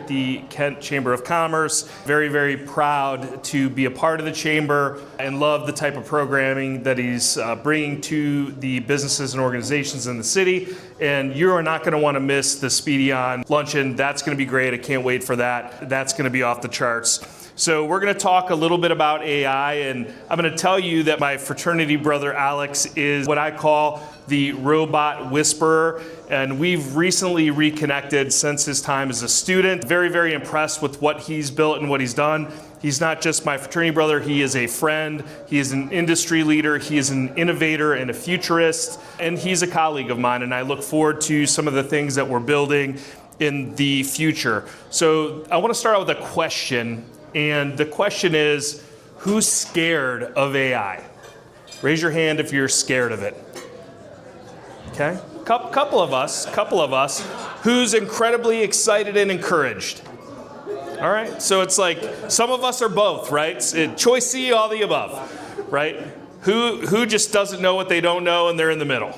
at the Kent Chamber of Commerce. Very, very proud to be a part of the chamber and love the type of programming that he's bringing to the businesses and organizations in the city. And you are not going to want to miss the Speedy On luncheon. That's going to be great. I can't wait for that. That's going to be off the charts. So we're going to talk a little bit about AI, and I'm going to tell you that my fraternity brother Alex is what I call the robot whisperer, and we've recently reconnected since his time as a student. Very, very impressed with what he's built and what he's done. He's not just my fraternity brother, he is a friend, he is an industry leader, he is an innovator and a futurist, and he's a colleague of mine, and I look forward to some of the things that we're building in the future. So I want to start out with a question. And the question is, who's scared of AI? Raise your hand if you're scared of it. Okay, couple of us. Who's incredibly excited and encouraged? All right, so it's like some of us are both, right? Choice C, all the above, right? Who just doesn't know what they don't know and they're in the middle?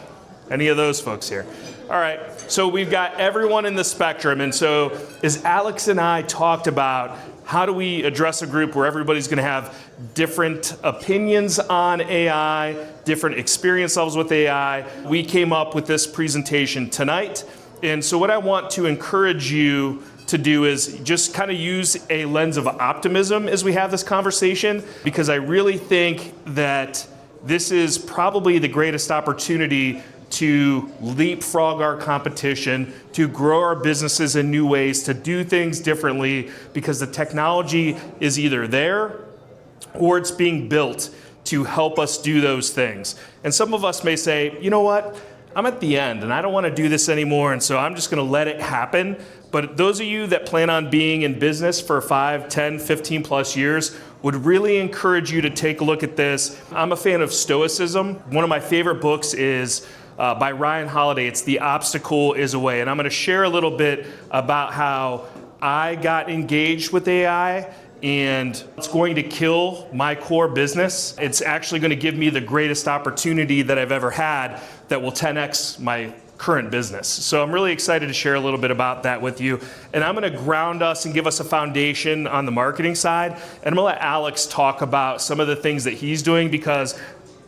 Any of those folks here? All right, so we've got everyone in the spectrum, and so as Alex and I talked about, how do we address a group where everybody's going to have different opinions on AI, different experience levels with AI? We came up with this presentation tonight. And so what I want to encourage you to do is just kind of use a lens of optimism as we have this conversation, because I really think that this is probably the greatest opportunity to leapfrog our competition, to grow our businesses in new ways, to do things differently, because the technology is either there or it's being built to help us do those things. And some of us may say, you know what, I'm at the end and I don't want to do this anymore, and so I'm just going to let it happen. But those of you that plan on being in business for 5, 10, 15 plus years, would really encourage you to take a look at this. I'm a fan of Stoicism. One of my favorite books is by Ryan Holiday. It's The Obstacle is a Way. And I'm going to share a little bit about how I got engaged with AI, and it's going to kill my core business. It's actually going to give me the greatest opportunity that I've ever had that will 10x my current business. So I'm really excited to share a little bit about that with you. And I'm going to ground us and give us a foundation on the marketing side. And I'm going to let Alex talk about some of the things that he's doing, because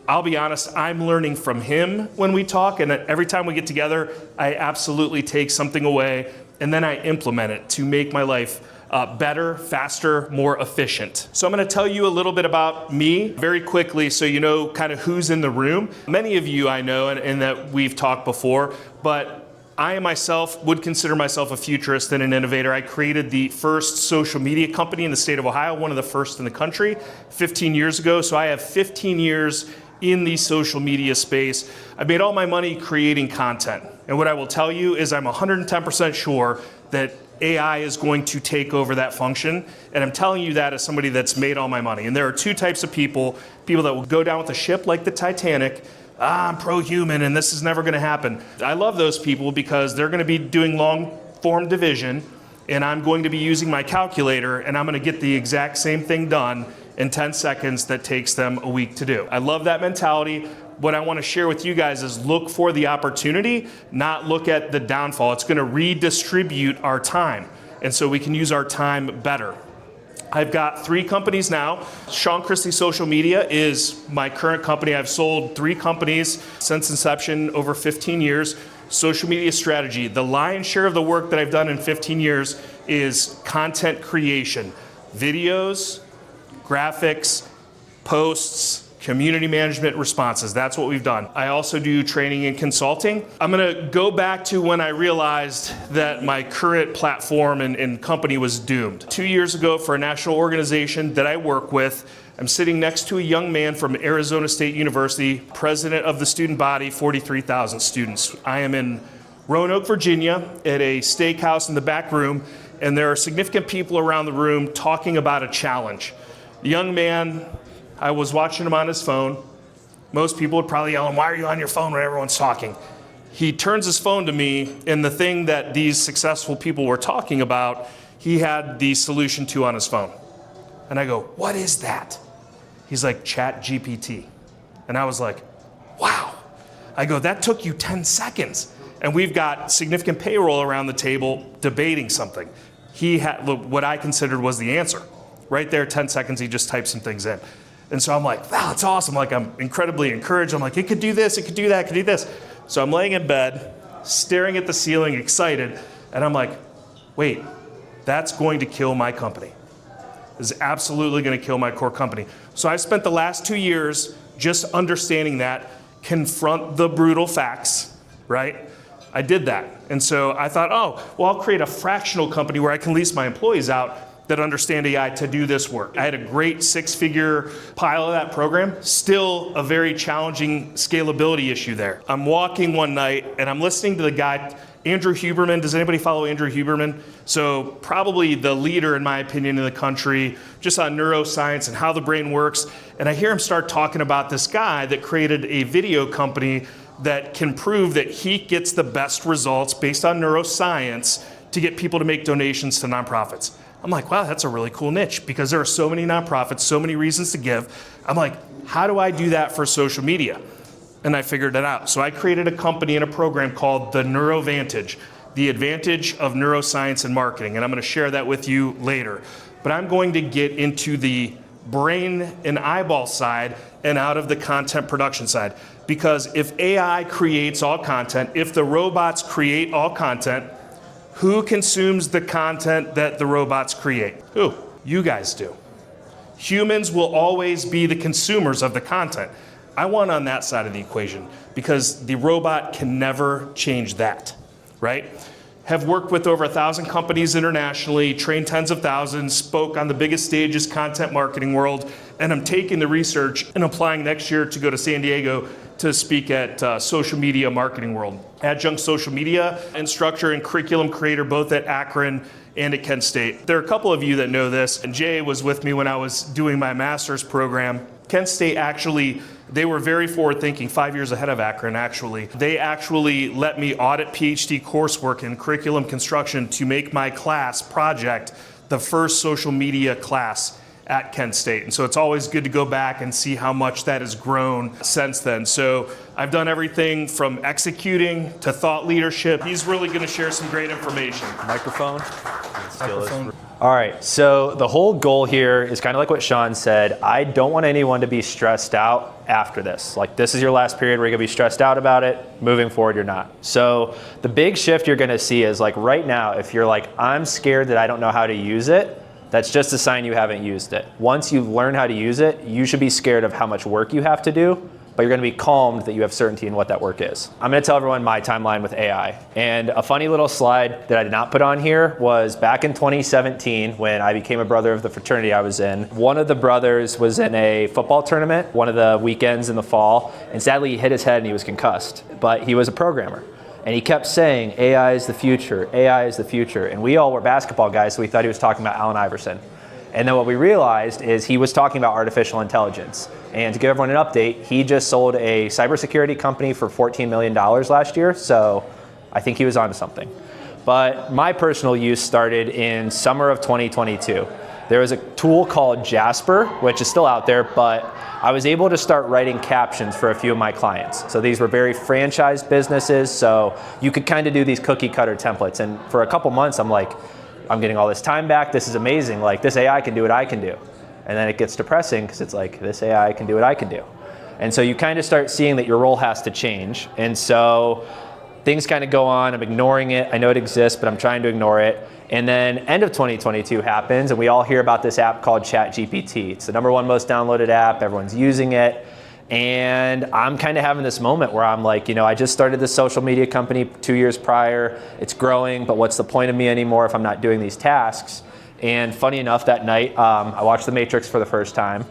I'll be honest, I'm learning from him when we talk, and every time we get together, I absolutely take something away, and then I implement it to make my life better, faster, more efficient. So I'm going to tell you a little bit about me very quickly so you know kind of who's in the room. Many of you I know and that we've talked before, but I myself would consider myself a futurist and an innovator. I created the first social media company in the state of Ohio, one of the first in the country, 15 years ago. So I have 15 years in the social media space. I made all my money creating content. And what I will tell you is I'm 110% sure that AI is going to take over that function. And I'm telling you that as somebody that's made all my money. And there are two types of people that will go down with the ship like the Titanic. I'm pro-human and this is never gonna happen. I love those people because they're gonna be doing long form division, and I'm going to be using my calculator, and I'm gonna get the exact same thing done in 10 seconds that takes them a week to do. I love that mentality. What I want to share with you guys is look for the opportunity, not look at the downfall. It's going to redistribute our time, and so we can use our time better. I've got 3 companies now. Sean Christy Social Media is my current company. I've sold 3 companies since inception, over 15 years. Social media strategy. The lion's share of the work that I've done in 15 years is content creation, videos, graphics, posts, community management responses. That's what we've done. I also do training and consulting. I'm gonna go back to when I realized that my current platform and company was doomed. 2 years ago, for a national organization that I work with, I'm sitting next to a young man from Arizona State University, president of the student body, 43,000 students. I am in Roanoke, Virginia, at a steakhouse in the back room, and there are significant people around the room talking about a challenge. The young man, I was watching him on his phone. Most people would probably yell, "Why are you on your phone when everyone's talking?" He turns his phone to me, and the thing that these successful people were talking about, he had the solution to on his phone. And I go, "What is that?" He's like, "ChatGPT." And I was like, wow. I go, "That took you 10 seconds. And we've got significant payroll around the table debating something." he had what I considered was the answer. Right there, 10 seconds, he just typed some things in. And so I'm like, wow, that's awesome. Like, I'm incredibly encouraged. I'm like, it could do this, it could do that, it could do this. So I'm laying in bed, staring at the ceiling, excited. And I'm like, wait, that's going to kill my company. This is absolutely going to kill my core company. So I spent the last 2 years just understanding that, confront the brutal facts, right? I did that. And so I thought, oh, well, I'll create a fractional company where I can lease my employees out that understand AI to do this work. I had a great 6-figure pile of that program, still a very challenging scalability issue there. I'm walking one night and I'm listening to the guy, Andrew Huberman. Does anybody follow Andrew Huberman? So probably the leader, in my opinion, in the country, just on neuroscience and how the brain works. And I hear him start talking about this guy that created a video company that can prove that he gets the best results based on neuroscience to get people to make donations to nonprofits. I'm like, wow, that's a really cool niche because there are so many nonprofits, so many reasons to give. I'm like, how do I do that for social media? And I figured it out. So I created a company and a program called the NeuroVantage, the advantage of neuroscience and marketing. And I'm going to share that with you later. But I'm going to get into the brain and eyeball side and out of the content production side. Because if AI creates all content, if the robots create all content, who consumes the content that the robots create? Who? You guys do. Humans will always be the consumers of the content. I want on that side of the equation because the robot can never change that, right? Have worked with over 1,000 companies internationally, trained tens of thousands, spoke on the biggest stages, content marketing world, and I'm taking the research and applying next year to go to San Diego to speak at Social Media Marketing World. Adjunct social media instructor and curriculum creator both at Akron and at Kent State. There are a couple of you that know this, and Jay was with me when I was doing my master's program. Kent State actually, they were very forward thinking, 5 years ahead of Akron actually. They actually let me audit PhD coursework in curriculum construction to make my class project the first social media class at Kent State. And so it's always good to go back and see how much that has grown since then. So I've done everything from executing to thought leadership. He's really going to share some great information. Microphone. All right, so the whole goal here is kind of like what Sean said. I don't want anyone to be stressed out after this. Like, this is your last period where you're gonna be stressed out about it. Moving forward, you're not. So the big shift you're gonna see is, like, right now, if you're like, I'm scared that I don't know how to use it, that's just a sign you haven't used it. Once you've learned how to use it, you should be scared of how much work you have to do, but you're gonna be calmed that you have certainty in what that work is. I'm gonna tell everyone my timeline with AI. And a funny little slide that I did not put on here was back in 2017 when I became a brother of the fraternity I was in. One of the brothers was in a football tournament, one of the weekends in the fall, and sadly he hit his head and he was concussed, but he was a programmer. And he kept saying, AI is the future, AI is the future. And we all were basketball guys, so we thought he was talking about Allen Iverson. And then what we realized is he was talking about artificial intelligence. And to give everyone an update, he just sold a cybersecurity company for $14 million last year. So I think he was onto something. But my personal use started in summer of 2022. There was a tool called Jasper, which is still out there, but I was able to start writing captions for a few of my clients. So these were very franchised businesses, so you could kind of do these cookie cutter templates. And for a couple months, I'm like, I'm getting all this time back, this is amazing, like this AI can do what I can do. And then it gets depressing because it's like, this AI can do what I can do. And so you kind of start seeing that your role has to change. And so things kind of go on, I'm ignoring it, I know it exists, but I'm trying to ignore it. And then end of 2022 happens and we all hear about this app called ChatGPT. It's the #1 most downloaded app, everyone's using it. And I'm kind of having this moment where I'm like, you know, I just started this social media company 2 years prior, it's growing, but what's the point of me anymore if I'm not doing these tasks? And funny enough, that night, I watched The Matrix for the first time.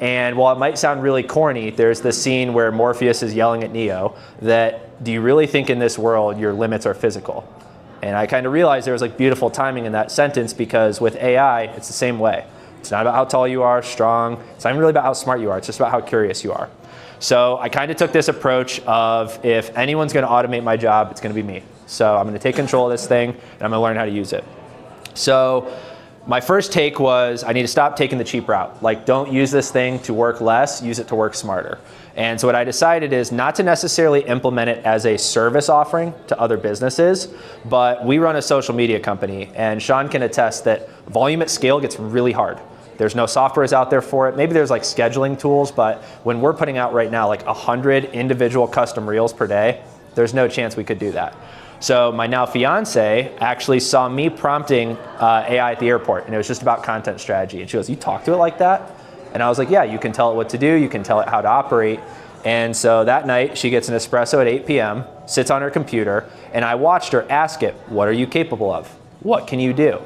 And while it might sound really corny, there's this scene where Morpheus is yelling at Neo that, do you really think in this world your limits are physical? And I kind of realized there was like beautiful timing in that sentence because with AI, it's the same way. It's not about how tall you are, strong. It's not even really about how smart you are. It's just about how curious you are. So I kind of took this approach of if anyone's going to automate my job, it's going to be me. So I'm going to take control of this thing and I'm going to learn how to use it. So my first take was I need to stop taking the cheap route. Like, don't use this thing to work less, use it to work smarter. And so what I decided is not to necessarily implement it as a service offering to other businesses, but we run a social media company, and Sean can attest that volume at scale gets really hard. There's no softwares out there for it. Maybe there's like scheduling tools, but when we're putting out right now like 100 individual custom reels per day, there's no chance we could do that. So my now fiance actually saw me prompting AI at the airport, and it was just about content strategy. And she goes, "You talk to it like that?" And I was like, "Yeah, you can tell it what to do. You can tell it how to operate." And so that night she gets an espresso at 8 p.m., sits on her computer, and I watched her ask it, "What are you capable of? What can you do?"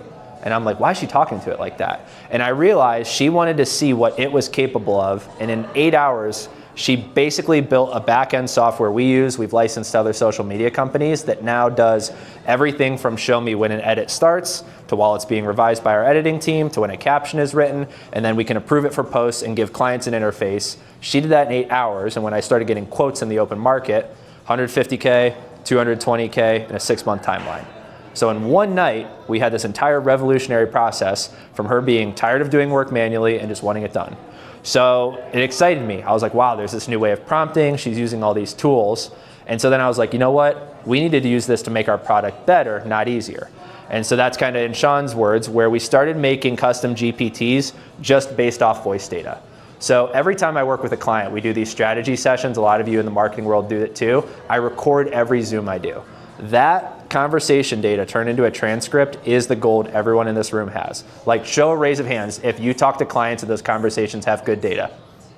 And I'm like, why is she talking to it like that? And I realized she wanted to see what it was capable of. And in 8 hours, she basically built a back-end software we use. We've licensed to other social media companies that now does everything from show me when an edit starts to while it's being revised by our editing team to when a caption is written, and then we can approve it for posts and give clients an interface. She did that in 8 hours, and when I started getting quotes in the open market, 150K, 220K in a 6-month timeline. So in one night, we had this entire revolutionary process from her being tired of doing work manually and just wanting it done. So it excited me. I was like, wow, there's this new way of prompting. She's using all these tools. And so then I was like, you know what? We needed to use this to make our product better, not easier. And so that's kind of in Sean's words, where we started making custom GPTs just based off voice data. So every time I work with a client, we do these strategy sessions. A lot of you in the marketing world do it too. I record every Zoom I do. That conversation data turned into a transcript is the gold everyone in this room has. Like, show a raise of hands if you talk to clients and those conversations have good data.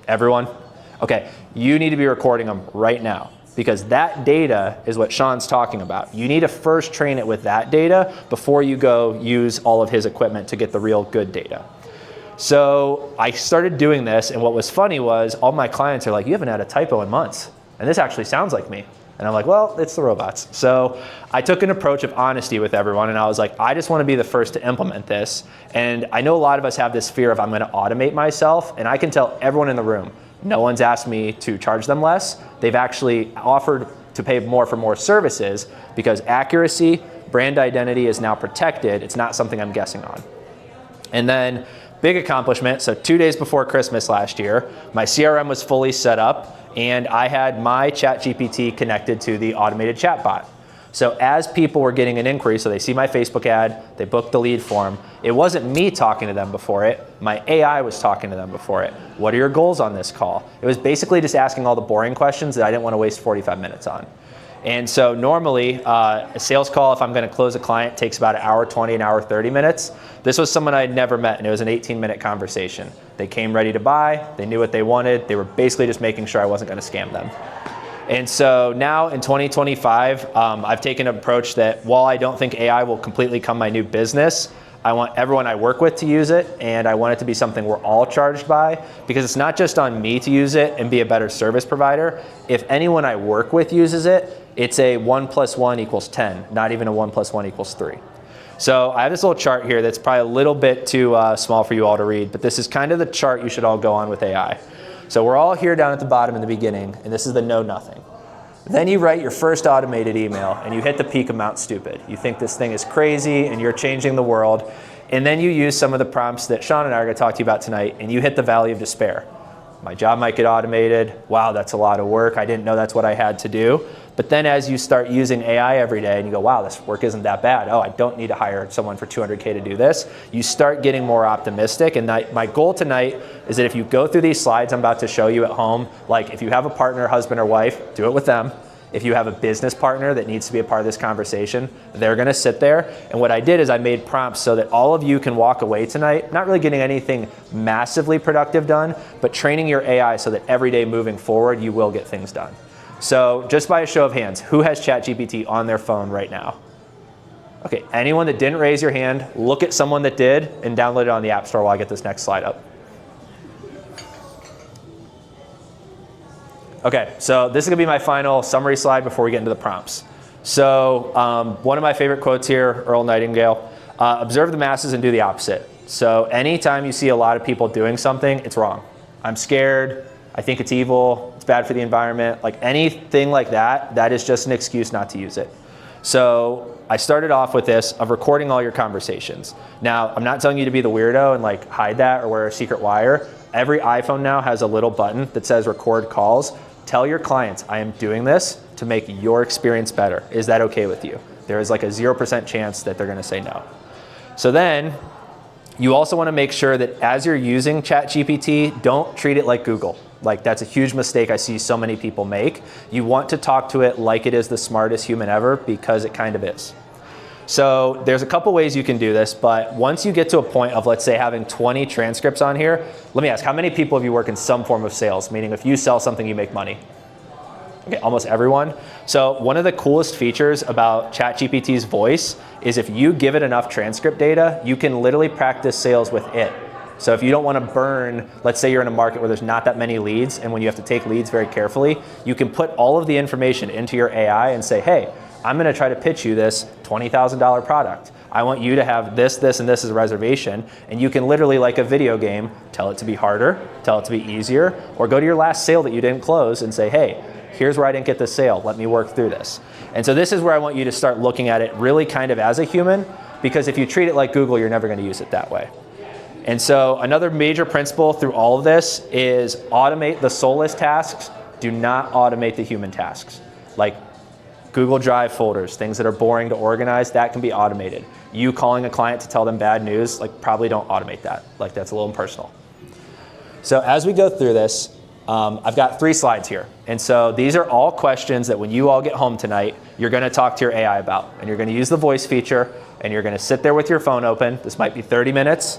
Everyone? Okay, you need to be recording them right now, because that data is what Sean's talking about. You need to first train it with that data before you go use all of his equipment to get the real good data. So I started doing this, and what was funny was all my clients are like, you haven't had a typo in months, and this actually sounds like me. And I'm like, well, it's the robots. So I took an approach of honesty with everyone, and I was like, I just want to be the first to implement this. And I know a lot of us have this fear of I'm going to automate myself, and I can tell everyone in the room, no one's asked me to charge them less. They've actually offered to pay more for more services because accuracy, brand identity is now protected. It's not something I'm guessing on. And then big accomplishment. So 2 days before Christmas last year, my CRM was fully set up, and I had my ChatGPT connected to the automated chatbot. So as people were getting an inquiry, so they see my Facebook ad, they book the lead form, it wasn't me talking to them before it, my AI was talking to them before it. What are your goals on this call? It was basically just asking all the boring questions that I didn't want to waste 45 minutes on. And so normally, a sales call, if I'm going to close a client, takes about 1 hour 20, 1 hour 30 minutes. This was someone I had never met, and it was an 18-minute conversation. They came ready to buy. They knew what they wanted. They were basically just making sure I wasn't going to scam them. And so now in 2025, I've taken an approach that while I don't think AI will completely become my new business, I want everyone I work with to use it, and I want it to be something we're all charged by, because it's not just on me to use it and be a better service provider. If anyone I work with uses it, it's a 1 + 1 = 10, not even a 1 + 1 = 3. So I have this little chart here that's probably a little bit too small for you all to read, but this is kind of the chart you should all go on with AI. So we're all here down at the bottom in the beginning, and this is the know nothing. Then you write your first automated email, and you hit the peak amount stupid. You think this thing is crazy, and you're changing the world. And then you use some of the prompts that Sean and I are going to talk to you about tonight, and you hit the valley of despair. My job might get automated. Wow, that's a lot of work. I didn't know that's what I had to do. But then as you start using AI every day and you go, wow, this work isn't that bad. Oh, I don't need to hire someone for $200K to do this. You start getting more optimistic. And my goal tonight is that if you go through these slides I'm about to show you at home, like if you have a partner, husband or wife, do it with them. If you have a business partner that needs to be a part of this conversation, they're going to sit there. And what I did is I made prompts so that all of you can walk away tonight, not really getting anything massively productive done, but training your AI so that every day moving forward, you will get things done. So just by a show of hands, who has ChatGPT on their phone right now? Okay, anyone that didn't raise your hand, look at someone that did and download it on the App Store while I get this next slide up. Okay, so this is gonna be my final summary slide before we get into the prompts. So one of my favorite quotes here, Earl Nightingale, observe the masses and do the opposite. So anytime you see a lot of people doing something, it's wrong. I'm scared, I think it's evil, it's bad for the environment, like anything like that, that is just an excuse not to use it. So I started off with this of recording all your conversations. Now, I'm not telling you to be the weirdo and like hide that or wear a secret wire. Every iPhone now has a little button that says record calls. Tell your clients, I am doing this to make your experience better. Is that okay with you? There is like a 0% chance that they're gonna say no. So then, you also wanna make sure that as you're using ChatGPT, don't treat it like Google. Like that's a huge mistake I see so many people make. You want to talk to it like it is the smartest human ever because it kind of is. So there's a couple ways you can do this, but once you get to a point of, let's say, having 20 transcripts on here, let me ask, how many people of you work in some form of sales? Meaning if you sell something, you make money. Okay, almost everyone. So one of the coolest features about ChatGPT's voice is if you give it enough transcript data, you can literally practice sales with it. So if you don't want to burn, let's say you're in a market where there's not that many leads, and when you have to take leads very carefully, you can put all of the information into your AI and say, hey, I'm going to try to pitch you this $20,000 product. I want you to have this, this, and this as a reservation. And you can literally, like a video game, tell it to be harder, tell it to be easier, or go to your last sale that you didn't close and say, hey, here's where I didn't get the sale. Let me work through this. And so this is where I want you to start looking at it really kind of as a human, because if you treat it like Google, you're never going to use it that way. And so another major principle through all of this is automate the soulless tasks. Do not automate the human tasks. Like Google Drive folders, things that are boring to organize, that can be automated. You calling a client to tell them bad news, like probably don't automate that. Like that's a little impersonal. So as we go through this, I've got 3 slides here. And so these are all questions that when you all get home tonight, you're gonna talk to your AI about. And you're gonna use the voice feature, and you're gonna sit there with your phone open. This might be 30 minutes.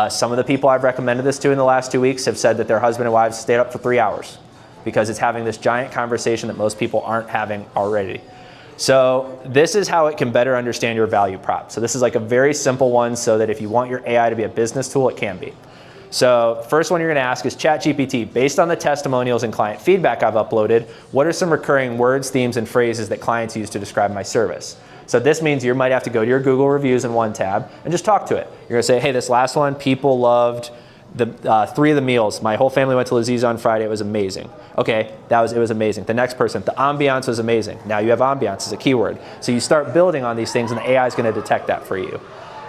Some of the people I've recommended this to in the last 2 weeks have said that their husband and wives stayed up for 3 hours because it's having this giant conversation that most people aren't having already. So this is how it can better understand your value prop. So this is like a very simple one so that if you want your AI to be a business tool, it can be. So first one you're gonna ask is ChatGPT, based on the testimonials and client feedback I've uploaded, what are some recurring words, themes, and phrases that clients use to describe my service? So this means you might have to go to your Google reviews in one tab and just talk to it. You're gonna say, hey, this last one, people loved the 3 of the meals. My whole family went to Laziz on Friday, it was amazing. Okay, it was amazing. The next person, the ambiance was amazing. Now you have ambiance as a keyword. So you start building on these things and the AI is gonna detect that for you.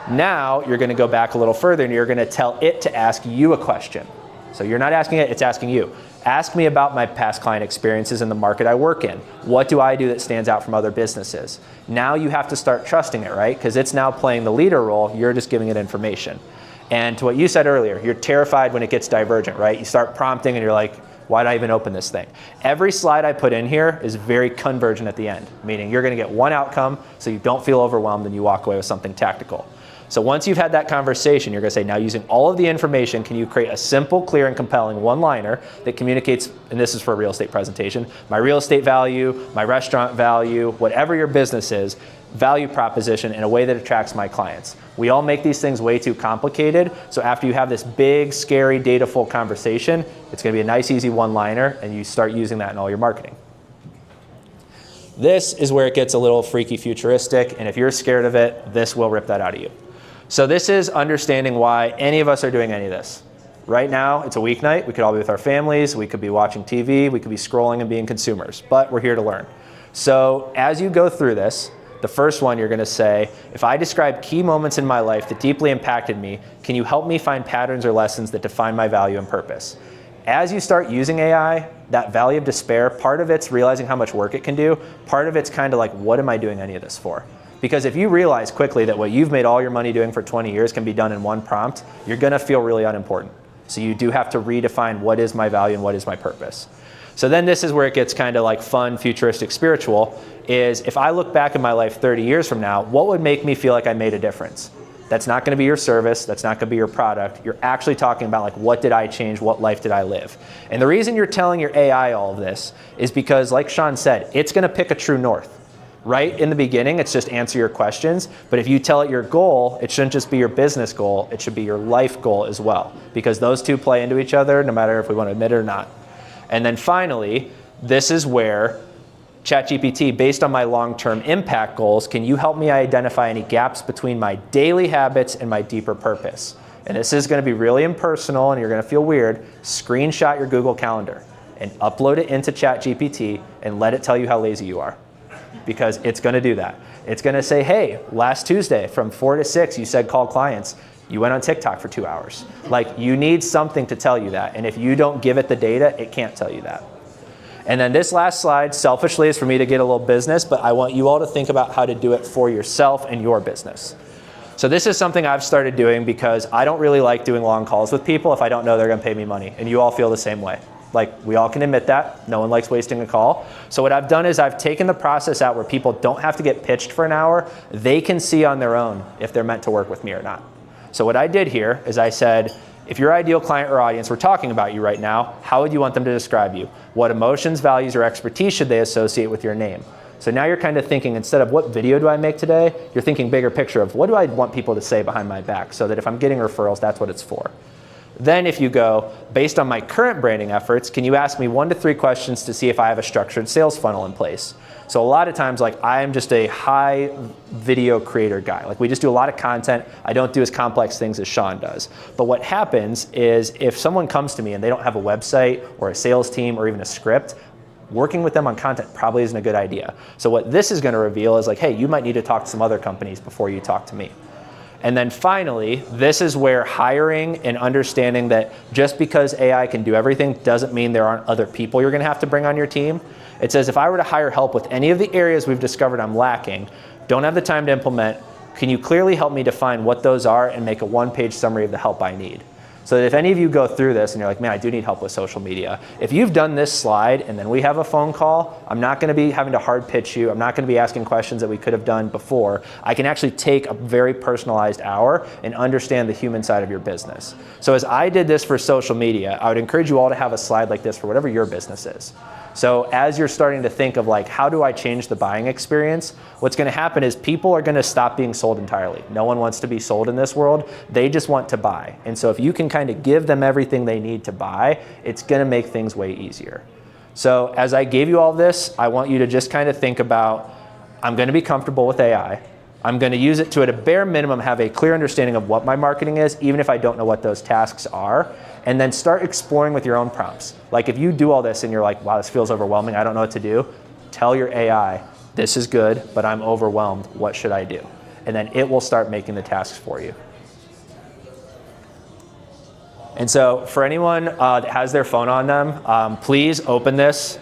Now you're gonna go back a little further and you're gonna tell it to ask you a question. So you're not asking it, it's asking you. Ask me about my past client experiences in the market I work in. What do I do that stands out from other businesses? Now you have to start trusting it, right? Because it's now playing the leader role, you're just giving it information. And to what you said earlier, you're terrified when it gets divergent, right? You start prompting and you're like, why did I even open this thing? Every slide I put in here is very convergent at the end, meaning you're gonna get one outcome so you don't feel overwhelmed and you walk away with something tactical. So once you've had that conversation, you're gonna say, now using all of the information, can you create a simple, clear, and compelling one-liner that communicates, and this is for a real estate presentation, my real estate value, my restaurant value, whatever your business is, value proposition in a way that attracts my clients. We all make these things way too complicated, so after you have this big, scary, data-full conversation, it's gonna be a nice, easy one-liner, and you start using that in all your marketing. This is where it gets a little freaky futuristic, and if you're scared of it, this will rip that out of you. So this is understanding why any of us are doing any of this. Right now, it's a weeknight. We could all be with our families. We could be watching TV. We could be scrolling and being consumers, but we're here to learn. So as you go through this, the first one you're gonna say, if I describe key moments in my life that deeply impacted me, can you help me find patterns or lessons that define my value and purpose? As you start using AI, that valley of despair, part of it's realizing how much work it can do. Part of it's kind of like, what am I doing any of this for? Because if you realize quickly that what you've made all your money doing for 20 years can be done in one prompt, you're gonna feel really unimportant. So you do have to redefine what is my value and what is my purpose. So then this is where it gets kind of like fun, futuristic, spiritual, is if I look back in my life 30 years from now, what would make me feel like I made a difference? That's not gonna be your service, that's not gonna be your product. You're actually talking about like, what did I change, what life did I live? And the reason you're telling your AI all of this is because, like Sean said, it's gonna pick a true north. Right in the beginning, it's just answer your questions. But if you tell it your goal, it shouldn't just be your business goal, it should be your life goal as well. Because those two play into each other, no matter if we want to admit it or not. And then finally, this is where ChatGPT, based on my long-term impact goals, can you help me identify any gaps between my daily habits and my deeper purpose? And this is gonna be really impersonal and you're gonna feel weird. Screenshot your Google Calendar and upload it into ChatGPT and let it tell you how lazy you are. Because it's gonna do that. It's going to say, hey, last Tuesday from 4 to 6, you said call clients. You went on TikTok for 2 hours. Like, you need something to tell you that. And if you don't give it the data, it can't tell you that. And then this last slide, selfishly, is for me to get a little business, but I want you all to think about how to do it for yourself and your business. So this is something I've started doing because I don't really like doing long calls with people if I don't know they're gonna pay me money. And you all feel the same way. Like, we all can admit that. No one likes wasting a call. So what I've done is I've taken the process out where people don't have to get pitched for an hour. They can see on their own if they're meant to work with me or not. So what I did here is I said, if your ideal client or audience were talking about you right now, how would you want them to describe you? What emotions, values, or expertise should they associate with your name? So now you're kind of thinking, instead of what video do I make today, you're thinking bigger picture of what do I want people to say behind my back, so that if I'm getting referrals, that's what it's for. Then if you go, based on my current branding efforts, can you ask me 1 to 3 questions to see if I have a structured sales funnel in place? So a lot of times, like, I am just a high video creator guy. Like, we just do a lot of content. I don't do as complex things as Sean does. But what happens is if someone comes to me and they don't have a website or a sales team or even a script, working with them on content probably isn't a good idea. So what this is going to reveal is like, hey, you might need to talk to some other companies before you talk to me. And then finally, this is where hiring and understanding that just because AI can do everything doesn't mean there aren't other people you're going to have to bring on your team. It says, if I were to hire help with any of the areas we've discovered I'm lacking, don't have the time to implement, can you clearly help me define what those are and make a 1-page summary of the help I need? So that if any of you go through this and you're like, man, I do need help with social media. If you've done this slide and then we have a phone call, I'm not gonna be having to hard pitch you. I'm not gonna be asking questions that we could have done before. I can actually take a very personalized hour and understand the human side of your business. So as I did this for social media, I would encourage you all to have a slide like this for whatever your business is. So as you're starting to think of like, how do I change the buying experience? What's gonna happen is people are gonna stop being sold entirely. No one wants to be sold in this world. They just want to buy. And so if you can kind of give them everything they need to buy, it's gonna make things way easier. So as I gave you all this, I want you to just kind of think about, I'm gonna be comfortable with AI. I'm gonna use it to, at a bare minimum, have a clear understanding of what my marketing is, even if I don't know what those tasks are, and then start exploring with your own prompts. Like, if you do all this and you're like, wow, this feels overwhelming, I don't know what to do, tell your AI, this is good, but I'm overwhelmed, what should I do? And then it will start making the tasks for you. And so for anyone that has their phone on them, please open this,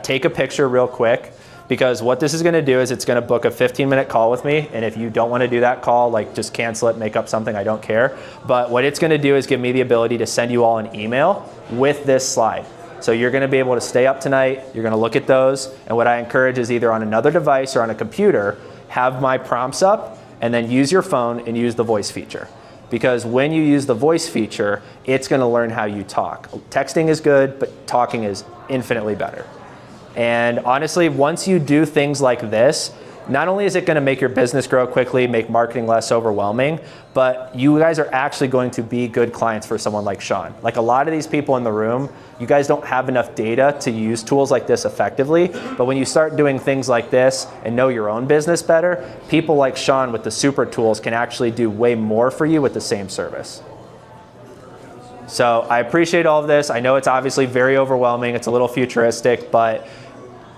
take a picture real quick, because what this is gonna do is it's gonna book a 15-minute call with me, and if you don't wanna do that call, like, just cancel it, make up something, I don't care. But what it's gonna do is give me the ability to send you all an email with this slide. So you're gonna be able to stay up tonight, you're gonna look at those, and what I encourage is either on another device or on a computer, have my prompts up, and then use your phone and use the voice feature. Because when you use the voice feature, it's gonna learn how you talk. Texting is good, but talking is infinitely better. And honestly, once you do things like this, not only is it gonna make your business grow quickly, make marketing less overwhelming, but you guys are actually going to be good clients for someone like Sean. Like, a lot of these people in the room, you guys don't have enough data to use tools like this effectively, but when you start doing things like this and know your own business better, people like Sean with the super tools can actually do way more for you with the same service. So I appreciate all of this. I know it's obviously very overwhelming, it's a little futuristic, but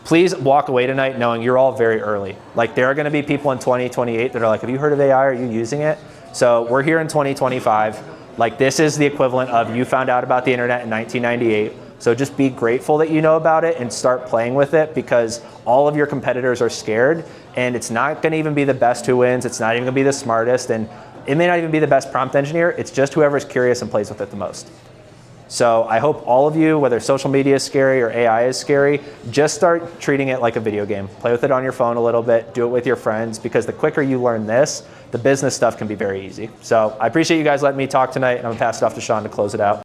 please walk away tonight knowing you're all very early. Like, there are gonna be people in 2028 that are like, have you heard of AI? Are you using it? So we're here in 2025. Like, this is the equivalent of you found out about the internet in 1998. So just be grateful that you know about it and start playing with it, because all of your competitors are scared, and it's not gonna even be the best who wins. It's not even gonna be the smartest, and it may not even be the best prompt engineer. It's just whoever's curious and plays with it the most. So I hope all of you, whether social media is scary or AI is scary, just start treating it like a video game. Play with it on your phone a little bit, do it with your friends, because the quicker you learn this, the business stuff can be very easy. So I appreciate you guys letting me talk tonight, and I'm gonna pass it off to Sean to close it out.